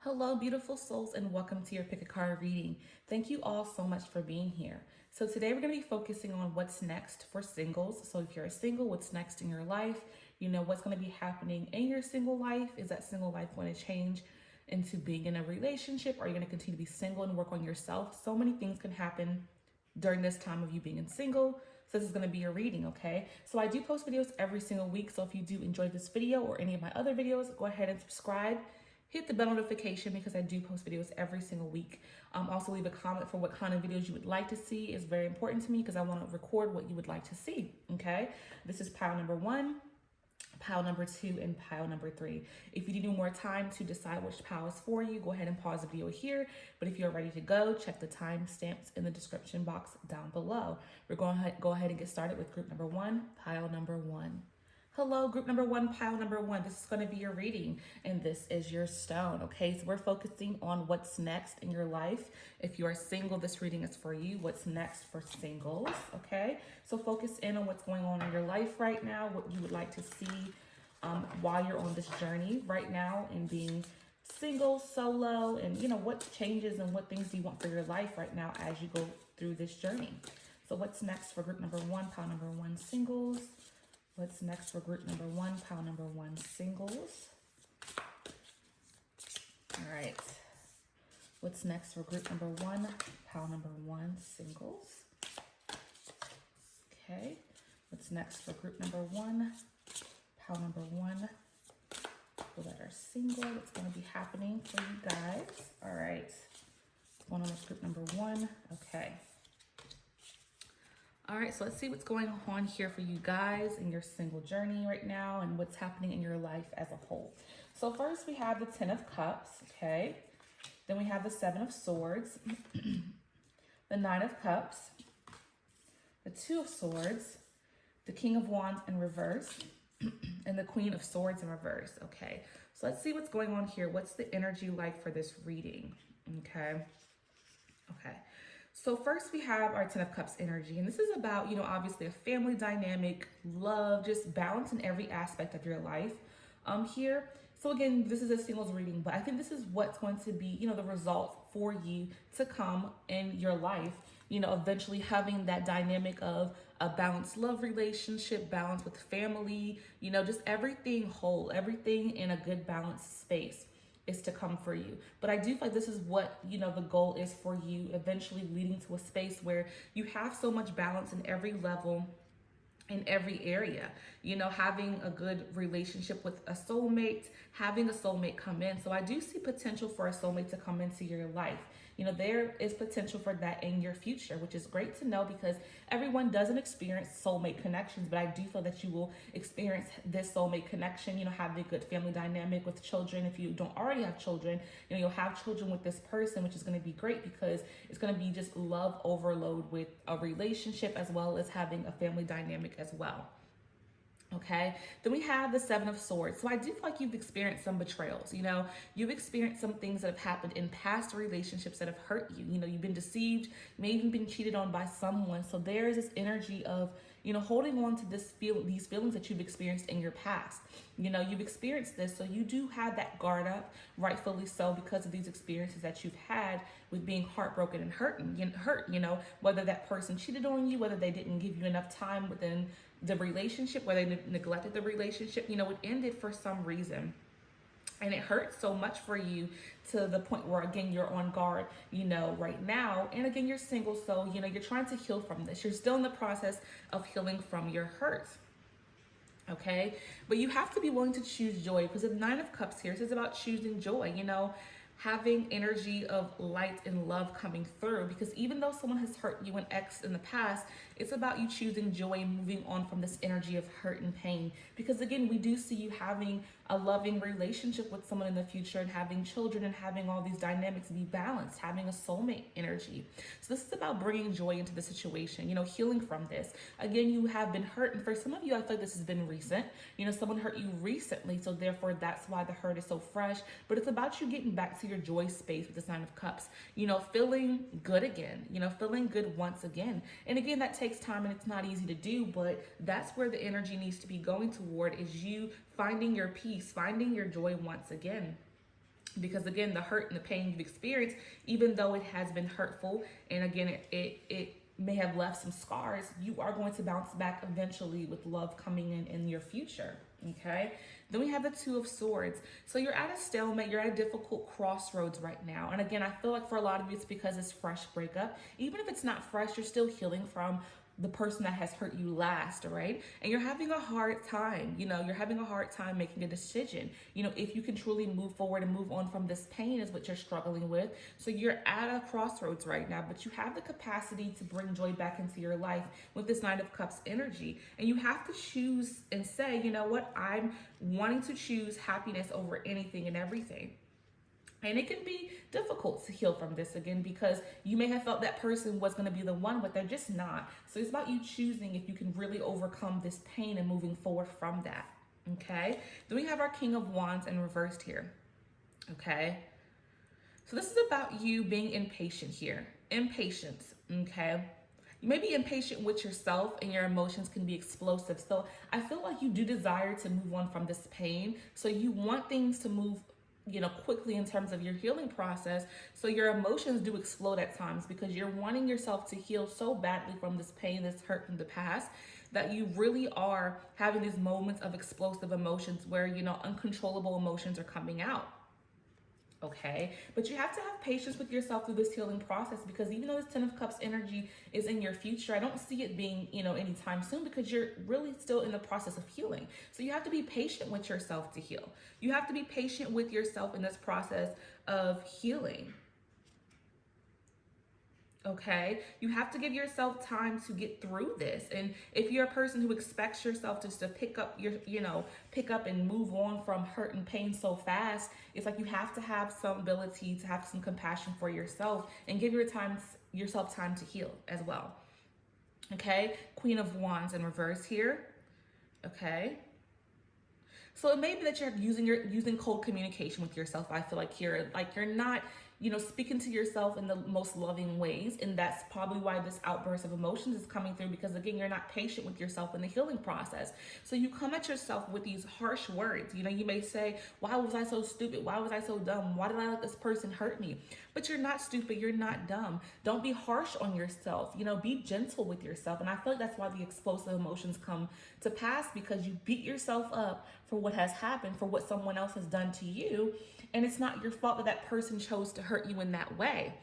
Hello, beautiful souls, and welcome to your Pick a Card reading. Thank you all so much for being here. So, today we're going to be focusing on what's next for singles. So, if you're a single, what's next in your life? You know, what's going to be happening in your single life? Is that single life going to change into being in a relationship? Are you going to continue to be single and work on yourself? So many things can happen during this time of you being in single. So this is going to be your reading, okay? So I do post videos every single week. So if you do enjoy this video or any of my other videos, go ahead and subscribe. Hit the bell notification because I do post videos every single week. Also leave a comment for what kind of videos you would like to see. It's very important to me because I want to record what you would like to see, okay? This is pile number 1, pile number 2, and pile number 3. If you need more time to decide which pile is for you, go ahead and pause the video here. But if you're ready to go, check the timestamps in the description box down below. We're going to go ahead and get started with group number 1, pile number 1. Hello, group number 1, pile number 1. This is going to be your reading, and this is your stone, okay? So we're focusing on what's next in your life. If you are single, this reading is for you. What's next for singles, okay? So focus in on what's going on in your life right now, what you would like to see while you're on this journey right now and being single, solo, and, you know, what changes and what things do you want for your life right now as you go through this journey. So what's next for group number 1, pile number 1, singles? What's next for group number 1, pile number 1, singles? All right. What's next for group number 1, pile number 1, singles? Okay. What's next for group number 1, pile number 1, people that are single? What's going to be happening for you guys? All right. What's going on with group number 1? Okay. All right, so let's see what's going on here for you guys in your single journey right now and what's happening in your life as a whole. So first we have the 10 of Cups, okay? Then we have the 7 of Swords, the 9 of Cups, the 2 of Swords, the King of Wands in reverse, and the Queen of Swords in reverse, okay? So let's see what's going on here. What's the energy like for this reading, okay? Okay. So first we have our 10 of Cups energy, and this is about, you know, obviously a family dynamic, love, just balance in every aspect of your life here. So again, this is a singles reading, but I think this is what's going to be, you know, the result for you to come in your life, you know, eventually having that dynamic of a balanced love relationship, balance with family, you know, just everything whole, everything in a good balanced space is to come for you. But I do feel like this is what, you know, the goal is for you, eventually leading to a space where you have so much balance in every level, in every area, you know, having a good relationship with a soulmate, having a soulmate come in. So I do see potential for a soulmate to come into your life. You know, there is potential for that in your future, which is great to know because everyone doesn't experience soulmate connections, but I do feel that you will experience this soulmate connection, you know, having a good family dynamic with children. If you don't already have children, you know, you'll have children with this person, which is going to be great because it's going to be just love overload with a relationship as well as having a family dynamic as well. Okay, then we have the 7 of Swords. So I do feel like you've experienced some betrayals. You know, you've experienced some things that have happened in past relationships that have hurt you. You know, you've been deceived, maybe even been cheated on by someone. So there is this energy of, you know, holding on to these feelings that you've experienced in your past. You know, you've experienced this, so you do have that guard up, rightfully so, because of these experiences that you've had with being heartbroken and hurt, you know, whether that person cheated on you, whether they didn't give you enough time within the relationship, whether they neglected the relationship, you know, it ended for some reason. And it hurts so much for you to the point where, again, you're on guard, you know, right now. And again, you're single, so, you know, you're trying to heal from this. You're still in the process of healing from your hurts. Okay, but you have to be willing to choose joy because the 9 of Cups here is about choosing joy, you know, having energy of light and love coming through, because even though someone has hurt you and X in the past, it's about you choosing joy and moving on from this energy of hurt and pain. Because again, we do see you having a loving relationship with someone in the future and having children and having all these dynamics be balanced, having a soulmate energy. So this is about bringing joy into the situation, you know, healing from this. Again, you have been hurt, and for some of you, I feel like this has been recent. You know, someone hurt you recently, so therefore that's why the hurt is so fresh. But it's about you getting back to your joy space with this 9 of Cups, you know, feeling good again, you know, feeling good once again. And again, that takes time and it's not easy to do, but that's where the energy needs to be going toward, is you finding your peace, finding your joy once again. Because again, the hurt and the pain you've experienced, even though it has been hurtful, and again, it may have left some scars, you are going to bounce back eventually with love coming in your future. Okay. Then we have the Two of Swords. So you're at a stalemate, you're at a difficult crossroads right now. And again, I feel like for a lot of you, it's because it's fresh breakup. Even if it's not fresh, you're still healing from the person that has hurt you last, right? And you're having a hard time, you're having a hard time making a decision. If you can truly move forward and move on from this pain is what you're struggling with. So you're at a crossroads right now, but you have the capacity to bring joy back into your life with this Knight of Cups energy. And you have to choose and say, you know what? I'm wanting to choose happiness over anything and everything. And it can be difficult to heal from this again, because you may have felt that person was going to be the one, but they're just not. So it's about you choosing if you can really overcome this pain and moving forward from that. Okay. Then we have our King of Wands in reversed here. Okay. So this is about you being impatient here. Impatience. Okay. You may be impatient with yourself, and your emotions can be explosive. So I feel like you do desire to move on from this pain. So you want things to move quickly in terms of your healing process. So your emotions do explode at times because you're wanting yourself to heal so badly from this pain, this hurt from the past, that you really are having these moments of explosive emotions where, uncontrollable emotions are coming out. Okay, but you have to have patience with yourself through this healing process, because even though this Ten of Cups energy is in your future, I don't see it being, anytime soon, because you're really still in the process of healing. So you have to be patient with yourself to heal. You have to be patient with yourself in this process of healing. Okay, you have to give yourself time to get through this. And if you're a person who expects yourself just to pick up and move on from hurt and pain so fast, it's like you have to have some ability to have some compassion for yourself and give yourself time to heal as well. Okay, Queen of Wands in reverse here. Okay. So it may be that you're using cold communication with yourself. I feel like you're not, speaking to yourself in the most loving ways. And that's probably why this outburst of emotions is coming through, because again, you're not patient with yourself in the healing process. So you come at yourself with these harsh words. You may say, why was I so stupid? Why was I so dumb? Why did I let this person hurt me? But you're not stupid. You're not dumb. Don't be harsh on yourself. Be gentle with yourself. And I feel like that's why the explosive emotions come to pass, because you beat yourself up for what has happened, for what someone else has done to you. And it's not your fault that person chose to hurt you in that way.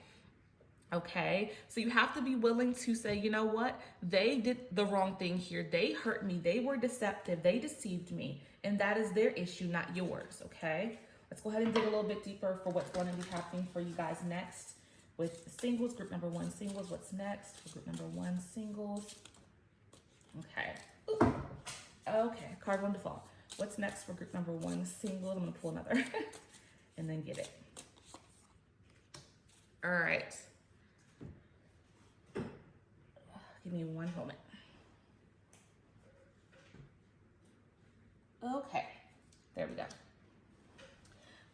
Okay, so you have to be willing to say, you know what? They did the wrong thing here. They hurt me. They were deceptive. They deceived me. And that is their issue, not yours. Okay, let's go ahead and dig a little bit deeper for what's going to be happening for you guys next with singles. Group number 1 singles. What's next for group number 1 singles? Okay. Ooh. Okay, card 1 to fall. What's next for group number 1 singles? I'm going to pull another and then get it. All right. Give me one moment. Okay, there we go.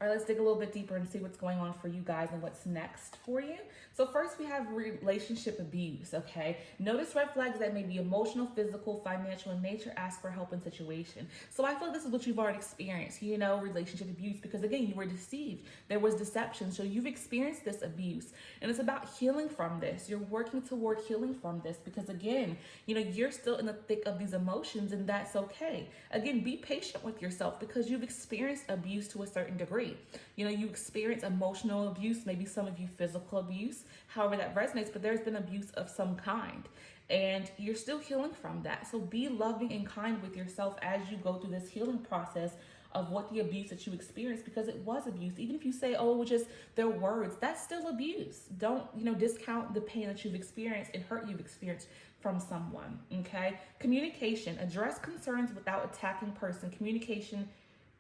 All right, let's dig a little bit deeper and see what's going on for you guys and what's next for you. So first we have relationship abuse, okay? Notice red flags that may be emotional, physical, financial in nature. Ask for help in situation. So I feel like this is what you've already experienced, relationship abuse, because again, you were deceived. There was deception. So you've experienced this abuse, and it's about healing from this. You're working toward healing from this, because again, you're still in the thick of these emotions, and that's okay. Again, be patient with yourself, because you've experienced abuse to a certain degree. You experience emotional abuse, maybe some of you physical abuse, however that resonates, but there's been abuse of some kind, and you're still healing from that. So be loving and kind with yourself as you go through this healing process of what the abuse that you experienced, because it was abuse. Even if you say, oh, it was just their words, that's still abuse. Don't, discount the pain that you've experienced and hurt you've experienced from someone, okay? Communication, address concerns without attacking person. Communication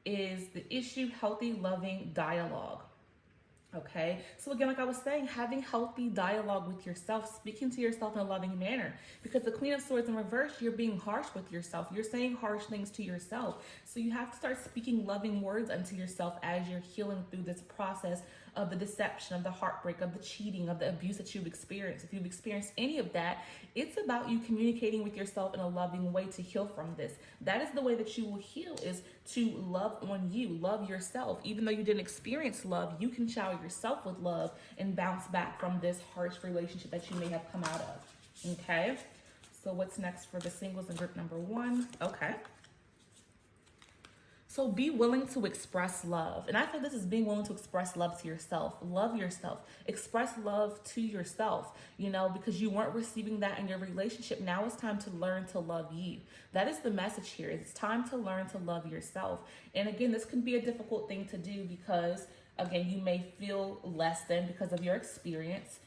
is the issue, healthy, loving dialogue. Okay, so again, like I was saying, having healthy dialogue with yourself, speaking to yourself in a loving manner. Because the Queen of Swords in reverse, you're being harsh with yourself. You're saying harsh things to yourself. So you have to start speaking loving words unto yourself as you're healing through this process of the deception, of the heartbreak, of the cheating, of the abuse that you've experienced. If you've experienced any of that, it's about you communicating with yourself in a loving way to heal from this. That is the way that you will heal, is to love on you, love yourself. Even though you didn't experience love, you can shower yourself with love and bounce back from this harsh relationship that you may have come out of. Okay, so what's next for the singles in group number 1? Okay, so be willing to express love. And I think this is being willing to express love to yourself. Love yourself. Express love to yourself, because you weren't receiving that in your relationship. Now it's time to learn to love you. That is the message here. It's time to learn to love yourself. And again, this can be a difficult thing to do because, again, you may feel less than because of your experience.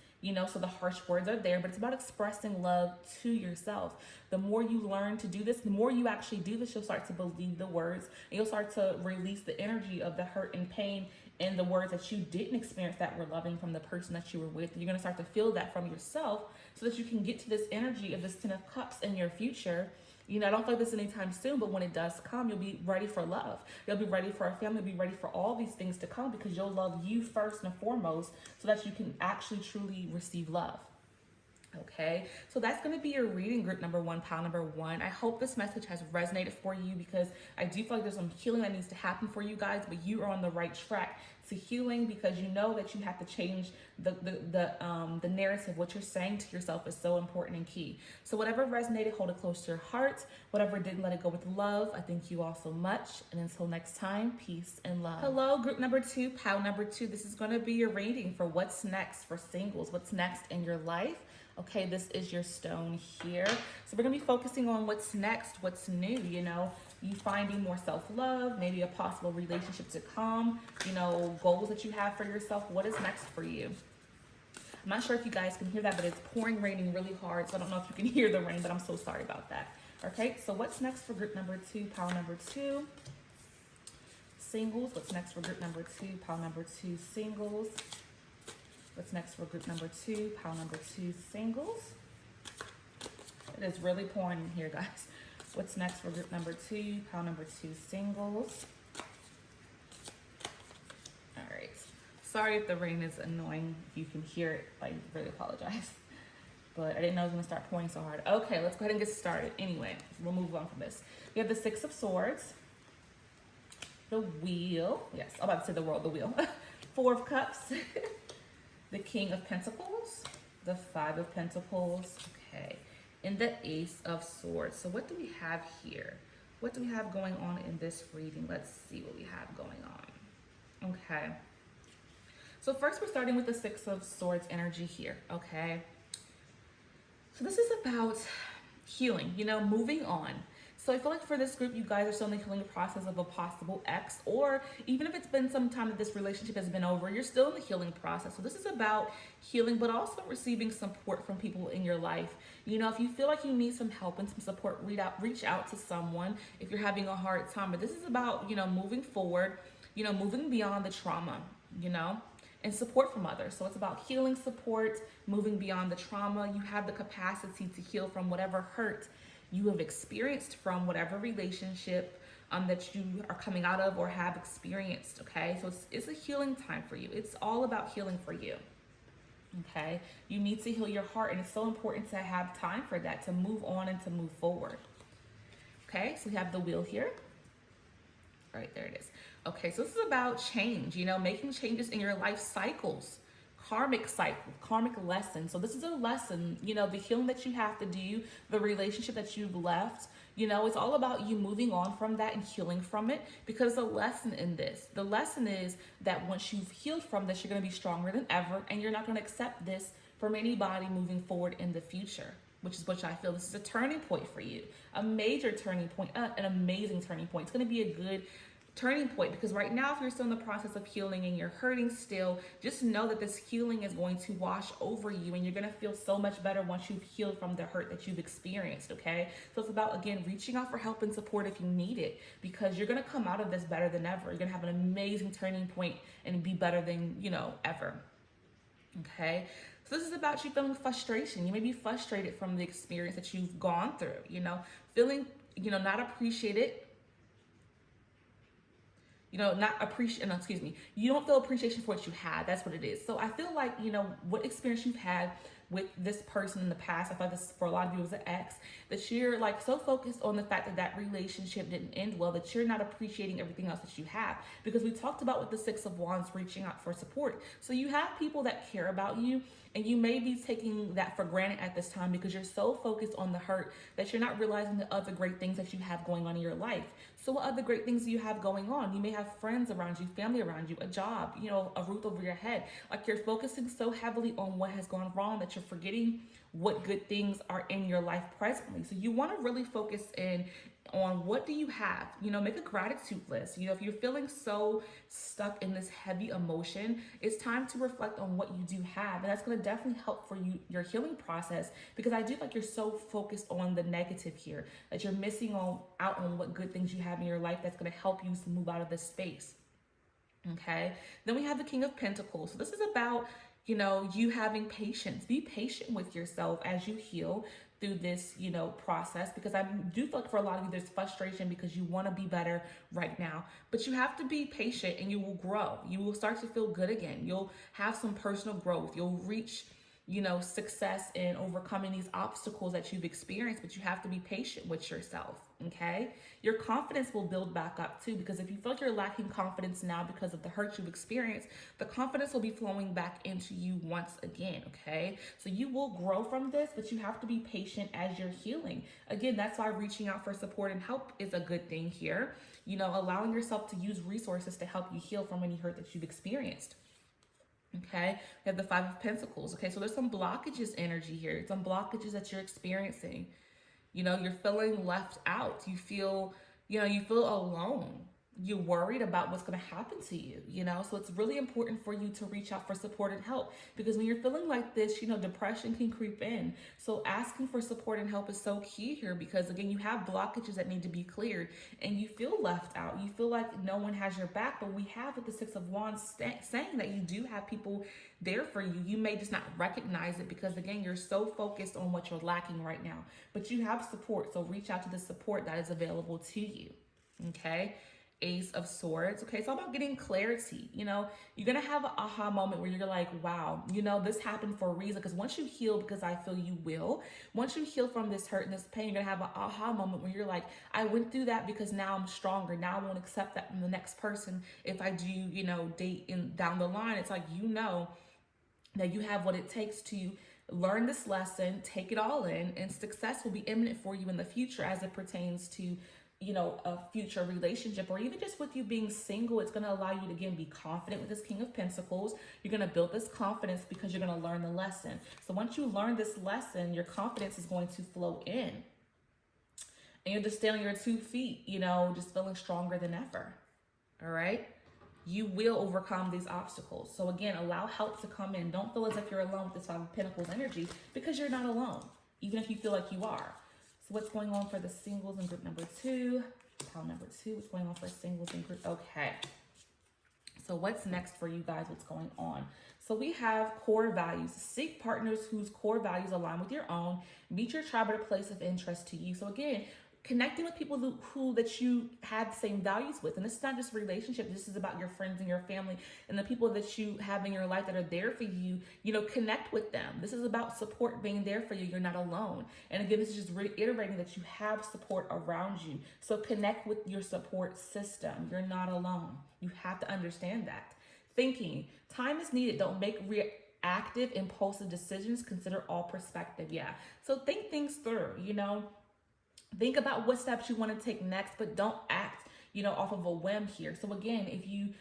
So the harsh words are there, but it's about expressing love to yourself. The more you learn to do this, the more you actually do this, you'll start to believe the words, and you'll start to release the energy of the hurt and pain and the words that you didn't experience that were loving from the person that you were with. You're going to start to feel that from yourself so that you can get to this energy of this 10 of Cups in your future. I don't feel like this anytime soon, but when it does come, you'll be ready for love. You'll be ready for a family. You'll be ready for all these things to come because you'll love you first and foremost so that you can actually truly receive love. Okay, so that's going to be your reading, group number 1, pile number 1. I hope this message has resonated for you because I do feel like there's some healing that needs to happen for you guys, but you are on the right track to healing because you know that you have to change the narrative. What you're saying to yourself is so important and key. So whatever resonated, hold it close to your heart. Whatever didn't, let it go with love. I thank you all so much. And until next time, peace and love. Hello, group number 2, pile number 2. This is going to be your reading for what's next for singles. What's next in your life? Okay, this is your stone here. So we're going to be focusing on what's next, what's new, you finding more self-love, maybe a possible relationship to come, goals that you have for yourself. What is next for you? I'm not sure if you guys can hear that, but it's raining really hard. So I don't know if you can hear the rain, but I'm so sorry about that. Okay, so what's next for group number 2, pile number 2? Singles. What's next for group number 2, pile number 2? Singles. What's next for group number 2, pile number 2? Singles. It is really pouring in here, guys. What's next for group number 2, pile number 2? Singles. All right. Sorry if the rain is annoying. If you can hear it, I really apologize. But I didn't know it was going to start pouring so hard. Okay, let's go ahead and get started. Anyway, we'll move on from this. We have the 6 of Swords. The Wheel. Yes, I'm about to say the world, the Wheel. 4 of Cups. The King of Pentacles, the 5 of Pentacles, okay, and the Ace of Swords. So what do we have here? What do we have going on in this reading? Let's see what we have going on. Okay. So first we're starting with the 6 of Swords energy here, okay? So this is about healing, moving on. So I feel like for this group, you guys are still in the healing process of a possible ex, or even if it's been some time that this relationship has been over, you're still in the healing process. So this is about healing, but also receiving support from people in your life. If you feel like you need some help and some support, reach out to someone if you're having a hard time. But this is about, moving forward, moving beyond the trauma, and support from others. So it's about healing, support, moving beyond the trauma. You have the capacity to heal from whatever hurt you have experienced from whatever relationship that you are coming out of or have experienced, okay? So it's a healing time for you. It's all about healing for you, okay? You need to heal your heart, and it's so important to have time for that, to move on and to move forward, okay? So we have the Wheel here. All right, there it is. Okay, so this is about change, making changes in your life cycles. Karmic cycle, karmic lesson. So this is a lesson, the healing that you have to do, the relationship that you've left, it's all about you moving on from that and healing from it, because the lesson in this, the lesson is that once you've healed from this, you're going to be stronger than ever, and you're not going to accept this from anybody moving forward in the future, which I feel this is a turning point for you, a major turning point, an amazing turning point. It's going to be a good turning point, because right now if you're still in the process of healing and you're hurting still, just know that this healing is going to wash over you and you're going to feel so much better once you've healed from the hurt that you've experienced. Okay, so it's about, again, reaching out for help and support if you need it, because you're going to come out of this better than ever. You're going to have an amazing turning point and be better than ever. Okay, so this is about you feeling frustration. You may be frustrated from the experience that you've gone through, feeling not appreciated, not appreciate, no, excuse me, you don't feel appreciation for what you had. That's what it is. So I feel like, what experience you've had with this person in the past, I thought this for a lot of you was an ex, that you're like so focused on the fact that that relationship didn't end well that you're not appreciating everything else that you have. Because we talked about with the Six of Wands reaching out for support. So you have people that care about you, and you may be taking that for granted at this time because you're so focused on the hurt that you're not realizing the other great things that you have going on in your life. So what other great things do you have going on? You may have friends around you, family around you, a job, a roof over your head. Like, you're focusing so heavily on what has gone wrong that you're forgetting what good things are in your life presently. So you want to really focus in on what do you have, make a gratitude list. If you're feeling so stuck in this heavy emotion, it's time to reflect on what you do have. And that's going to definitely help for you, your healing process, because I do like you're so focused on the negative here that you're missing out on what good things you have in your life that's going to help you to move out of this space. Okay, then we have the King of Pentacles. So this is about you having patience. Be patient with yourself as you heal through this, process, because I do feel like for a lot of you, there's frustration because you want to be better right now, but you have to be patient and you will grow. You will start to feel good again. You'll have some personal growth. You'll reach, success in overcoming these obstacles that you've experienced, but you have to be patient with yourself. Okay. Your confidence will build back up too, because if you feel like you're lacking confidence now because of the hurt you've experienced, the confidence will be flowing back into you once again. Okay. So you will grow from this, but you have to be patient as you're healing. Again, that's why reaching out for support and help is a good thing here. Allowing yourself to use resources to help you heal from any hurt that you've experienced. Okay, we have the Five of Pentacles. Okay, so there's some blockages energy here, some blockages that you're experiencing. You're feeling left out. You feel alone. You're worried about what's going to happen to you, so it's really important for you to reach out for support and help, because when you're feeling like this, depression can creep in. So asking for support and help is so key here, because again, you have blockages that need to be cleared and you feel left out. You feel like no one has your back, but we have with the Six of Wands saying that you do have people there for you. You may just not recognize it because again, you're so focused on what you're lacking right now, but you have support. So reach out to the support that is available to you. Okay. Ace of Swords. Okay, it's all about getting clarity. You're going to have an aha moment where you're like, wow, this happened for a reason. Because once you heal, because I feel you will, once you heal from this hurt and this pain, you're going to have an aha moment where you're like, I went through that because now I'm stronger. Now I won't accept that from the next person. If I do, date down the line, it's like, that you have what it takes to learn this lesson, take it all in, and success will be imminent for you in the future as it pertains to a future relationship, or even just with you being single. It's going to allow you to, again, be confident with this King of Pentacles. You're going to build this confidence because you're going to learn the lesson. So once you learn this lesson, your confidence is going to flow in. And you're just staying on your 2 feet, just feeling stronger than ever. All right. You will overcome these obstacles. So again, allow help to come in. Don't feel as if you're alone with this Five of Pentacles energy, because you're not alone, even if you feel like you are. So what's going on for the singles in group number 2? Pile number 2, what's going on for singles in group? Okay. So what's next for you guys? What's going on? So we have core values. Seek partners whose core values align with your own. Meet your tribe at a place of interest to you. So again, connecting with people who that you have the same values with. And this is not just a relationship. This is about your friends and your family and the people that you have in your life that are there for you. Connect with them. This is about support being there for you. You're not alone. And again, this is just reiterating that you have support around you. So connect with your support system. You're not alone. You have to understand that. Thinking. Time is needed. Don't make reactive, impulsive decisions. Consider all perspective. Yeah. So think things through, Think about what steps you want to take next, but don't act, off of a whim here. So again, if you,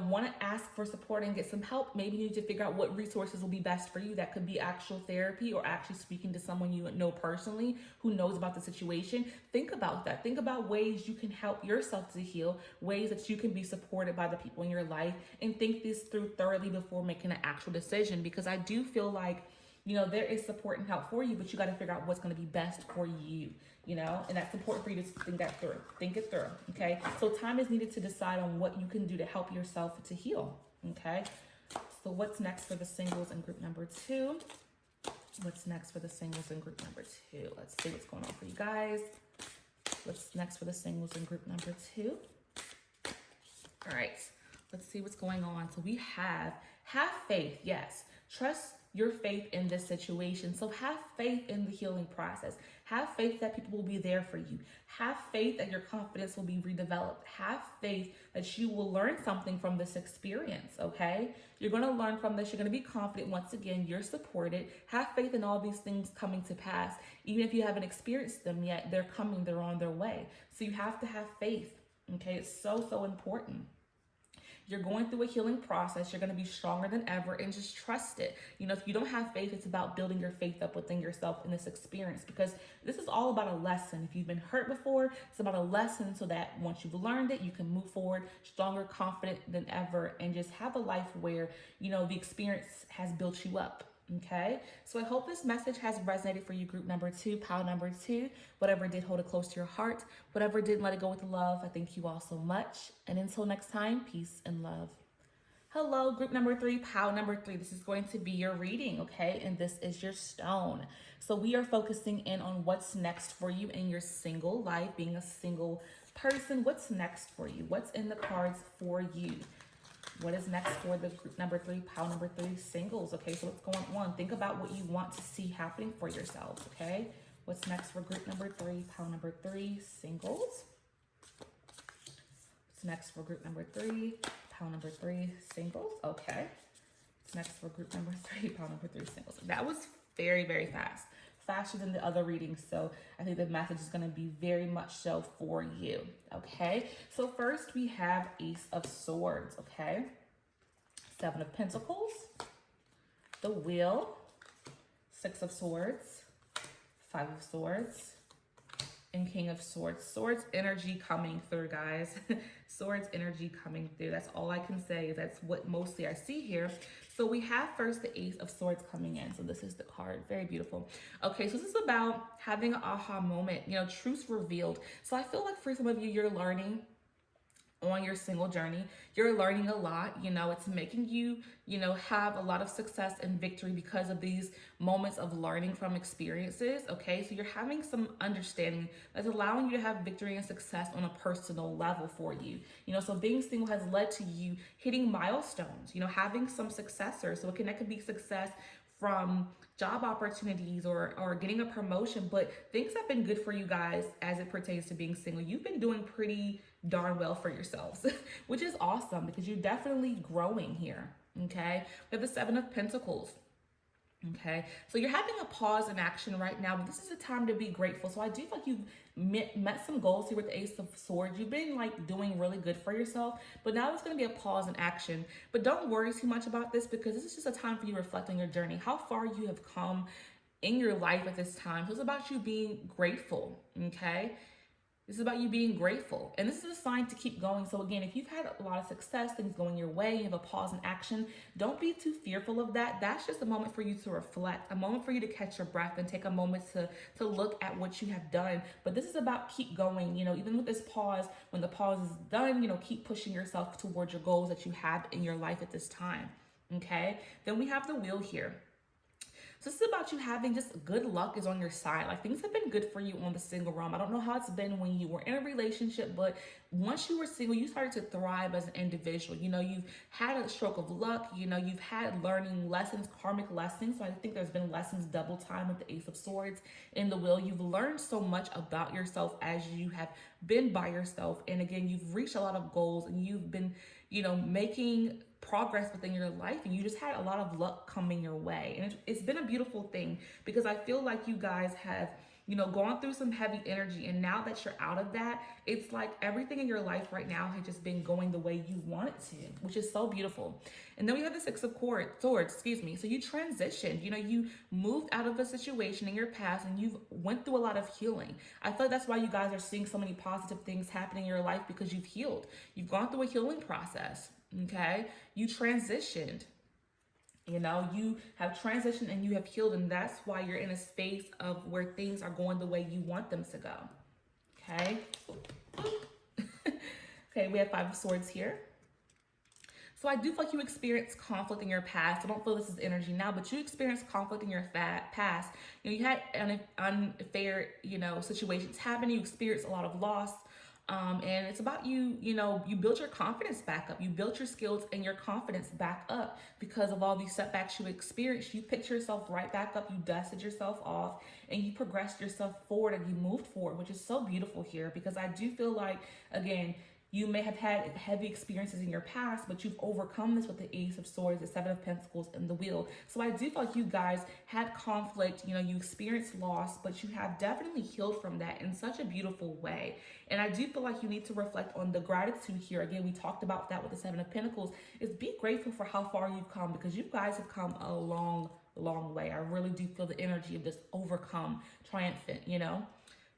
want to ask for support and get some help, maybe you need to figure out what resources will be best for you. That could be actual therapy or actually speaking to someone you know personally who knows about the situation. Think about that. Think about ways you can help yourself to heal, ways that you can be supported by the people in your life, and think this through thoroughly before making an actual decision, because I do feel like there is support and help for you, but you got to figure out what's going to be best for you, and that's important for you to think that through. Think it through, okay? So time is needed to decide on what you can do to help yourself to heal, okay? So what's next for the singles in group number 2? What's next for the singles in group number 2? Let's see what's going on for you guys. What's next for the singles in group number 2? All right, let's see what's going on. So we have faith, yes. Trust your faith in this situation. So have faith in the healing process. Have faith that people will be there for you. Have faith that your confidence will be redeveloped. Have faith that you will learn something from this experience, okay? You're going to learn from this. You're going to be confident. Once again, you're supported. Have faith in all these things coming to pass. Even if you haven't experienced them yet, they're coming. They're on their way. So you have to have faith, okay? It's so, so important. You're going through a healing process. You're going to be stronger than ever, and just trust it. If you don't have faith, it's about building your faith up within yourself in this experience, because this is all about a lesson. If you've been hurt before, it's about a lesson so that once you've learned it, you can move forward stronger, confident than ever, and just have a life where, the experience has built you up. Okay, so I hope this message has resonated for you, group number 2, pile number 2. Whatever did, hold it close to your heart. Whatever didn't, let it go with love. I thank you all so much. And until next time, peace and love. Hello, group number 3, pile number 3. This is going to be your reading, okay? And this is your stone. So we are focusing in on what's next for you in your single life, being a single person. What's next for you? What's in the cards for you? What is next for the group number 3, pile number 3 singles? Okay, so what's going on? Think about what you want to see happening for yourselves, okay? What's next for group number 3, pile number 3 singles? What's next for group number 3, pile number 3 singles? Okay. What's next for group number 3, pile number 3 singles? That was very, very fast. Faster than the other readings, so I think the message is going to be very much so for you, okay? So first we have Ace of Swords, okay? 7 of Pentacles, the Wheel, 6 of Swords, 5 of Swords, and King of Swords. Swords energy coming through, guys. Swords energy coming through. That's all I can say. That's what mostly I see here. So we have first the Ace of Swords coming in. So this is the card. Very beautiful. Okay, so this is about having an aha moment, truths revealed. So I feel like for some of you, you're learning on your single journey. You're learning a lot. It's making you, have a lot of success and victory because of these moments of learning from experiences. Okay, so you're having some understanding that's allowing you to have victory and success on a personal level for you. So being single has led to you hitting milestones, having some successors. So that could be success from job opportunities or getting a promotion, but things have been good for you guys as it pertains to being single. You've been doing pretty darn well for yourselves, which is awesome because you're definitely growing here, okay? We have the 7 of Pentacles. Okay, so you're having a pause in action right now, but this is a time to be grateful. So I do feel like you've met some goals here with the Ace of Swords. You've been doing really good for yourself, but now it's going to be a pause in action. But don't worry too much about this because this is just a time for you to reflect on your journey, how far you have come in your life at this time. So it's about you being grateful, okay? This is about you being grateful. And this is a sign to keep going. So again, if you've had a lot of success, things going your way, you have a pause in action, don't be too fearful of that. That's just a moment for you to reflect, a moment for you to catch your breath and take a moment to look at what you have done. But this is about keep going, even with this pause, when the pause is done, keep pushing yourself towards your goals that you have in your life at this time, okay? Then we have the Wheel here. So this is about you having just good luck is on your side. Things have been good for you on the single realm. I don't know how it's been when you were in a relationship, but once you were single, you started to thrive as an individual. You've had a stroke of luck. You've had learning lessons, karmic lessons. So I think there's been lessons double time with the Ace of Swords in the Wheel. You've learned so much about yourself as you have been by yourself. And again, you've reached a lot of goals and you've been, making progress within your life, and you just had a lot of luck coming your way. And it's been a beautiful thing because I feel like you guys have going through some heavy energy. And now that you're out of that, it's like everything in your life right now has just been going the way you want it to, which is so beautiful. And then we have the Six of Swords, excuse me. So you transitioned, you moved out of a situation in your past and you've went through a lot of healing. I feel like that's why you guys are seeing so many positive things happening in your life, because you've healed. You've gone through a healing process, okay? You transitioned. You have transitioned and you have healed, and that's why you're in a space of where things are going the way you want them to go. Okay. Okay, we have Five of Swords here. So I do feel like you experienced conflict in your past. I don't feel this is energy now, but you experienced conflict in your past. You had unfair, situations happen. You experienced a lot of loss. And it's about you built your confidence back up. You built your skills and your confidence back up because of all these setbacks you experienced. You picked yourself right back up. You dusted yourself off and you progressed yourself forward and you moved forward, which is so beautiful here, because I do feel like, again, you may have had heavy experiences in your past, but you've overcome this with the Ace of Swords, the Seven of Pentacles, and the Wheel. So I do feel like you guys had conflict, you experienced loss, but you have definitely healed from that in such a beautiful way. And I do feel like you need to reflect on the gratitude here. Again, we talked about that with the Seven of Pentacles, is be grateful for how far you've come, because you guys have come a long, long way. I really do feel the energy of this overcome, triumphant,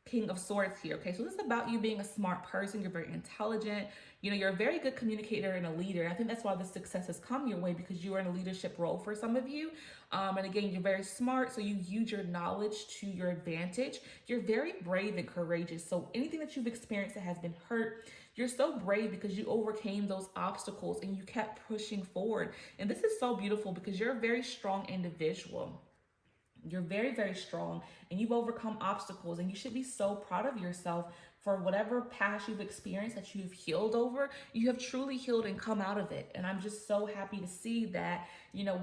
King of Swords here. Okay, so this is about you being a smart person. You're very intelligent. You're a very good communicator and a leader. I think that's why the success has come your way, because you are in a leadership role for some of you. And again, you're very smart, so you use your knowledge to your advantage. You're very brave and courageous. So anything that you've experienced that has been hurt, you're so brave because you overcame those obstacles and you kept pushing forward. And this is so beautiful because you're a very strong individual. You're very, very strong and you've overcome obstacles, and you should be so proud of yourself for whatever past you've experienced that you've healed over. You have truly healed and come out of it. And I'm just so happy to see that,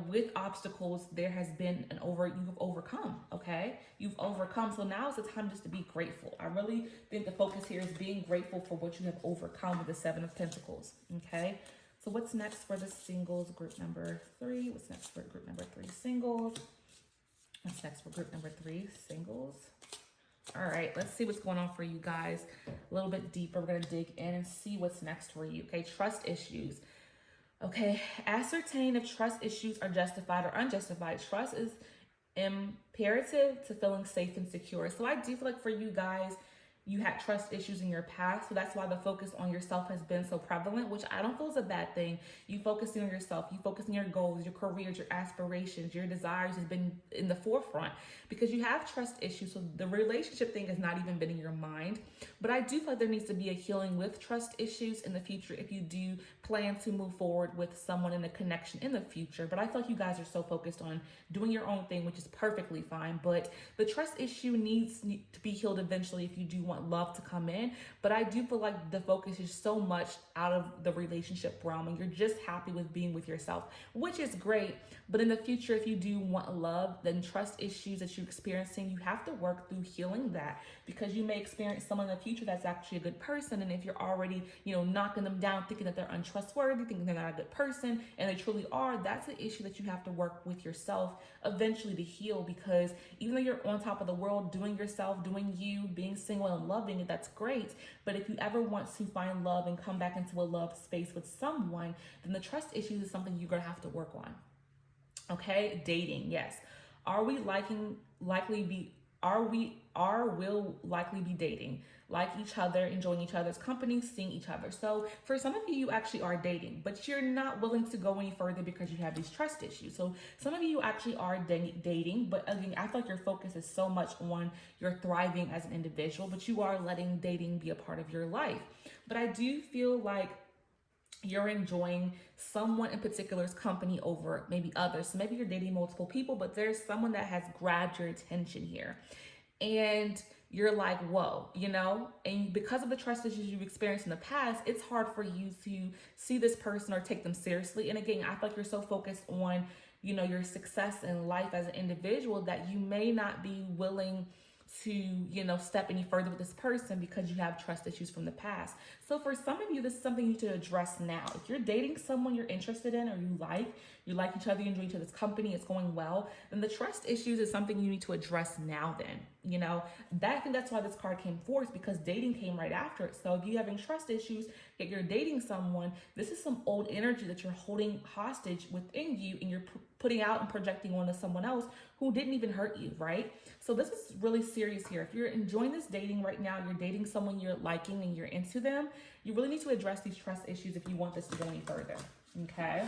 with obstacles, there has been you've overcome, okay? You've overcome. So now is the time just to be grateful. I really think the focus here is being grateful for what you have overcome with the Seven of Pentacles, okay? So what's next for the singles, group number 3? What's next for group number 3, singles? What's next for group number 3, singles? All right, let's see what's going on for you guys a little bit deeper. We're going to dig in and see what's next for you. Okay, trust issues. Okay, ascertain if trust issues are justified or unjustified. Trust is imperative to feeling safe and secure. So I do feel like for you guys, you had trust issues in your past. So that's why the focus on yourself has been so prevalent, which I don't feel is a bad thing. You focusing on yourself, you focus on your goals, your careers, your aspirations, your desires has been in the forefront because you have trust issues. So the relationship thing has not even been in your mind. But I do feel like there needs to be a healing with trust issues in the future if you do plan to move forward with someone in a connection in the future. But I feel like you guys are so focused on doing your own thing, which is perfectly fine. But the trust issue needs to be healed eventually if you do want love to come in. But I do feel like the focus is so much out of the relationship realm and you're just happy with being with yourself, which is great. But in the future, if you do want love, then trust issues that you're experiencing, you have to work through healing that, because you may experience someone in the future that's actually a good person. And if you're already, knocking them down, thinking that they're untrustworthy, thinking they're not a good person, and they truly are, that's an issue that you have to work with yourself eventually to heal. Because even though you're on top of the world, doing yourself, doing you, being single and loving it, that's great. But if you ever want to find love and come back into a love space with someone, then the trust issues is something you're going to have to work on. Okay, dating, yes. Will likely be dating, like each other, enjoying each other's company, seeing each other. So for some of you, you actually are dating, but you're not willing to go any further because you have these trust issues. So some of you actually are dating, but again, I feel like your focus is so much on you're thriving as an individual, but you are letting dating be a part of your life. But I do feel like you're enjoying someone in particular's company over maybe others. So maybe you're dating multiple people, but there's someone that has grabbed your attention here. And you're like, whoa, and because of the trust issues you've experienced in the past, it's hard for you to see this person or take them seriously. And again, I feel like you're so focused on, your success in life as an individual that you may not be willing to, step any further with this person because you have trust issues from the past. So for some of you, this is something you need to address now. If you're dating someone you're interested in or you like, you like each other, you enjoy each other's company, it's going well, then the trust issues is something you need to address now then. You know, I think that's why this card came forth, because dating came right after it. So if you're having trust issues, yet you're dating someone, this is some old energy that you're holding hostage within you, and you're putting out and projecting onto someone else who didn't even hurt you, right? So this is really serious here. If you're enjoying this dating right now, you're dating someone you're liking and you're into them, you really need to address these trust issues if you want this to go any further, okay?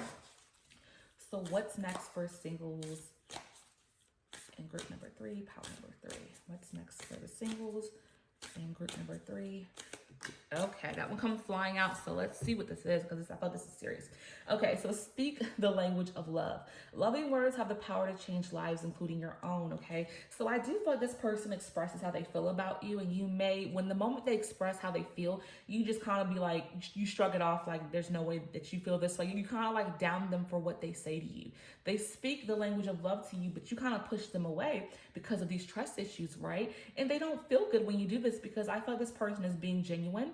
So what's next for singles in group number 3, pile number 3? What's next for the singles in group number 3? Okay, that one comes flying out. So let's see what this is, because I thought this is serious. Okay, so speak the language of love. Loving words have the power to change lives, including your own. Okay, so I do feel like this person expresses how they feel about you, and you may, when the moment they express how they feel, you just kind of be like, you shrug it off like there's no way that you feel this way. You kind of like down them for what they say to you. They speak the language of love to you, but you kind of push them away because of these trust issues, right? And they don't feel good when you do this, because I feel like this person is being genuine,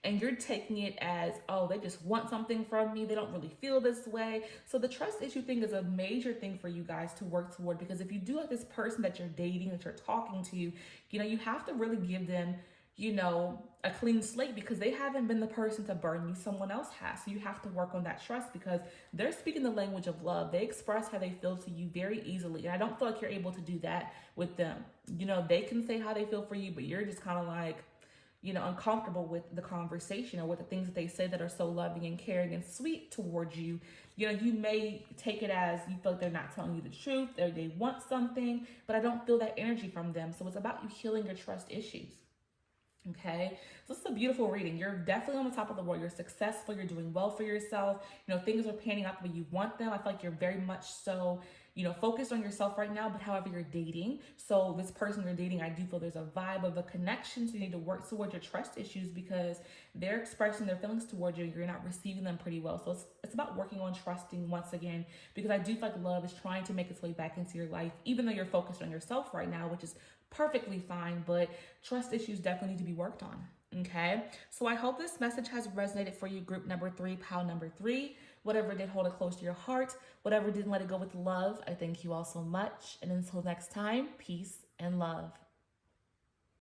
and you're taking it as, oh, they just want something from me. They don't really feel this way. So the trust issue thing is a major thing for you guys to work toward, because if you do like this person that you're dating, that you're talking to, you know, you have to really give them, you know, a clean slate, because they haven't been the person to burn you. Someone else has. So you have to work on that trust, because they're speaking the language of love. They express how they feel to you very easily. And I don't feel like you're able to do that with them. You know, they can say how they feel for you, but you're just kind of like, you know, uncomfortable with the conversation or with the things that they say that are so loving and caring and sweet towards you. You know, you may take it as you feel like they're not telling you the truth, or they want something, but I don't feel that energy from them. So it's about you healing your trust issues. Okay, so this is a beautiful reading. You're definitely on the top of the world. You're successful. You're doing well for yourself. You know, things are panning out the way you want them. I feel like you're very much so, you know, focused on yourself right now, but however you're dating. So this person you're dating, I do feel there's a vibe of a connection. So you need to work towards your trust issues, because they're expressing their feelings towards you. You're not receiving them pretty well. So it's about working on trusting once again, because I do feel like love is trying to make its way back into your life, even though you're focused on yourself right now, which is perfectly fine, but trust issues definitely need to be worked on. Okay, so I hope this message has resonated for you, group number 3, pile number 3. Whatever did, hold it close to your heart. Whatever didn't, let it go with love. I thank you all so much. And until next time, peace and love.